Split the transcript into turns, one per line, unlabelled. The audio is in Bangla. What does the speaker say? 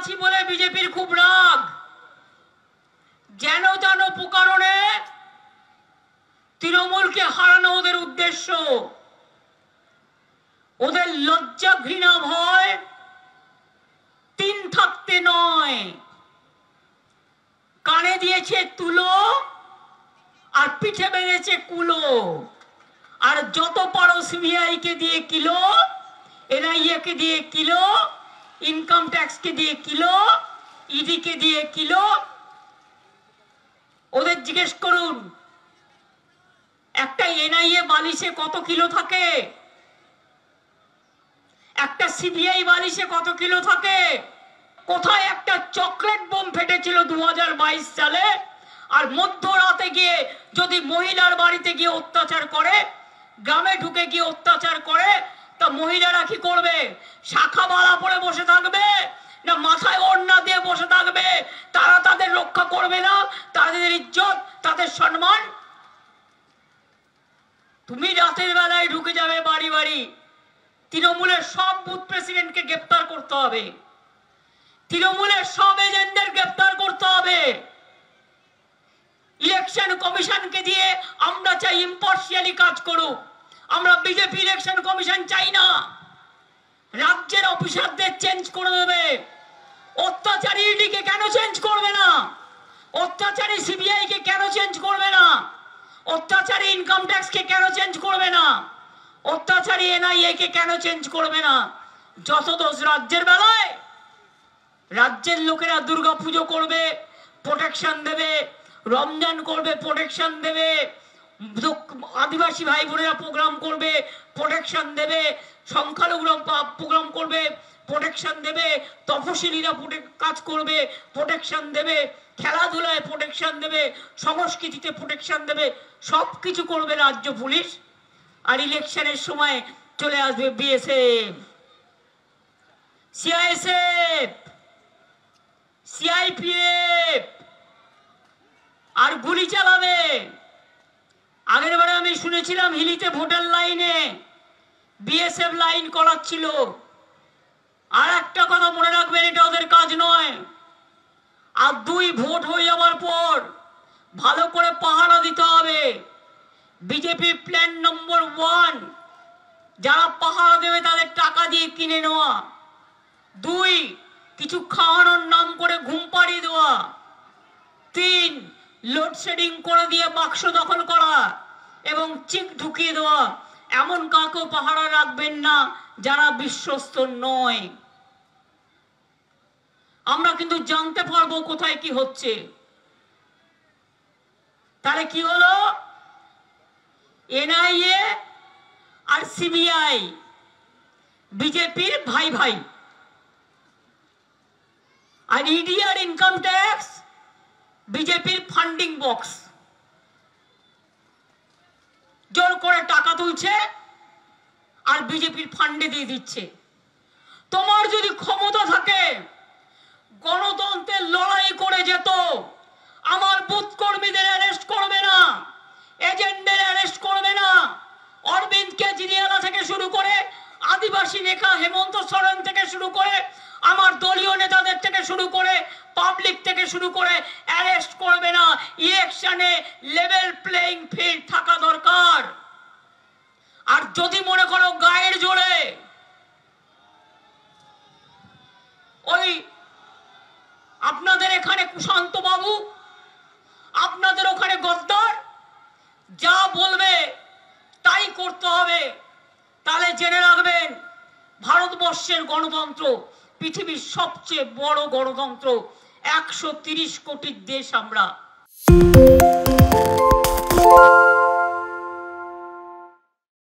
আছি বলে বিজেপির খুব রাগ। যেন তেন প্রকারণে তৃণমূলকে হারানো ওদের উদ্দেশ্য। ওদের লজ্জা ঘৃণা ভয় তিন থাকতে নয়। কানে দিয়েছে তুলো আর পিঠে বেঁধেছে কুলো। আর যত পারো সিবিআই কে দিয়ে কিলো, এনআইএ কে দিয়ে কিলো, ইনকাম ট্যাক্স কে দিয়ে কিলো, ইডি কে দিয়ে কিলো। ওদের জিজ্ঞেস করুন একটা এনআইএ বালিশে কত কিলো থাকে, একটা সিবিআই বালিশে কত কিলো থাকে। কোথায় একটা চকলেট বোম ফেটেছিল 2022 সালে, আর মধ্যরাতে গিয়ে যদি মহিলার বাড়িতে গিয়ে অত্যাচার করে, গ্রামে ঢুকে গিয়ে অত্যাচার করে, তা মহিলারা কি করবে? শাখা বালা পরে বসে থাকবে না মাথায় ওড়না দিয়ে বসে থাকবে? তারা তাদের রক্ষা করবে না, তাদের ইজ্জত, তাদের সম্মান? তুমি রাতের বেলায় ঢুকে যাবে বাড়ি বাড়ি। তৃণমূলের সব বুথ প্রেসিডেন্টকে গ্রেপ্তার করতে হবে, তৃণমূলের সব এজেন্টদের গ্রেপ্তার করতে হবে। ইলেকশন কমিশনকে দিয়ে আমরা চাই ইম্পার্শিয়ালি কাজ করুক। আমরা বিজেপি ইলেকশন কমিশন চাই না। রাজ্যের অফিসারদের চেঞ্জ করে দেবে। অত্যাচারী ইডিকে কেন চেঞ্জ করবে না? অত্যাচারী সিবিআই কে কেন চেঞ্জ করবে না? অত্যাচারী ইনকাম ট্যাক্স কে কেন চেঞ্জ করবে না? অত্যাচারী এনআইএ কে কেন চেঞ্জ করবে না? যত দোষ রাজ্যের বেলায়। রাজ্যের লোকেরা দুর্গা পুজো করবে, প্রোটেকশন দেবে, রমজান করবে, প্রোটেকশন দেবে, আদিবাসী ভাই বোনেরা প্রোগ্রাম করবে, প্রোটেকশন দেবে, সংখ্যালঘুরা প্রোগ্রাম করবে, প্রোটেকশন দেবে, তপশিলীরা কাজ করবে, প্রোটেকশন দেবে, খেলাধুলায় প্রোটেকশন দেবে, সংস্কৃতিতে প্রোটেকশন দেবে। সবকিছু করবে রাজ্য পুলিশ। আর ইলেকশনের সময় চলে আসবে বিএসএফ, সিআইএসএফ, সিআইপিএফ আর গুলি চালাবে। আগের বারে আমি শুনেছিলাম হিলিতে ভোটার লাইনে বিএসএফ লাইন করাচ্ছিল। আর একটা কথা মনে রাখবেন, এটা ওদের কাজ নয়। আর 2 ভোট হয়ে যাওয়ার পর ভালো করে পাহারা দিতে হবে। বিজেপি প্ল্যান নম্বর 1, যারা পাহারা দেবে তাদের টাকা দিয়ে কিনে নেওয়া। 2, কিছু খাওয়ানোর নাম করে ঘুম পাড়িয়ে দেওয়া। 3, লোডশেডিং করে দিয়ে বাক্স দখল করা এবং চিক ঢুকিয়ে দেওয়া। এমন কাউকে পাহারা রাখবেন না যারা বিশ্বস্ত নয়। আমরা কিন্তু জানতে পারবো কোথায় কি হচ্ছে। তাহলে কি হলো? এনআইএ আর সিবিআই বিজেপির ভাই ভাই, আর ইডি আর ইনকাম ট্যাক্স বিজেপির ফান্ডিং বক্স। জোর করে টাকা তুলছে আর বিজেপির ফান্ডে দিয়ে দিচ্ছে। তোমার যদি ক্ষমতা থাকে, গণতন্ত্রের লড়াই করে যেত। আমার বুথ কর্মীদের অ্যারেস্ট করবে না, এজেন্টদের অ্যারেস্ট করবে না। অরবিন্দ কেজরিওয়াল থেকে শুরু করে, আদিবাসী নেতা হেমন্ত সোরেন থেকে শুরু করে, আমার দলীয় নেতাদের থেকে শুরু করে, পাবলিক থেকে শুরু করে অ্যারেস্ট করবে না। ইলেকশনে লেভেল প্লেইং ফিল্ড থাকা দরকার। আর যদি মনে করো গায়ের জোরে ওই আপনাদের এখানে কুশান্ত বাবু, আপনাদের ওখানে গদ্দার যা বলবে তাই করতে হবে, তাহলে জেনে রাখবেন ভারতবর্ষের গণতন্ত্র পৃথিবীর সবচেয়ে বড় গণতন্ত্র। 130 কোটির দেশ আমরা।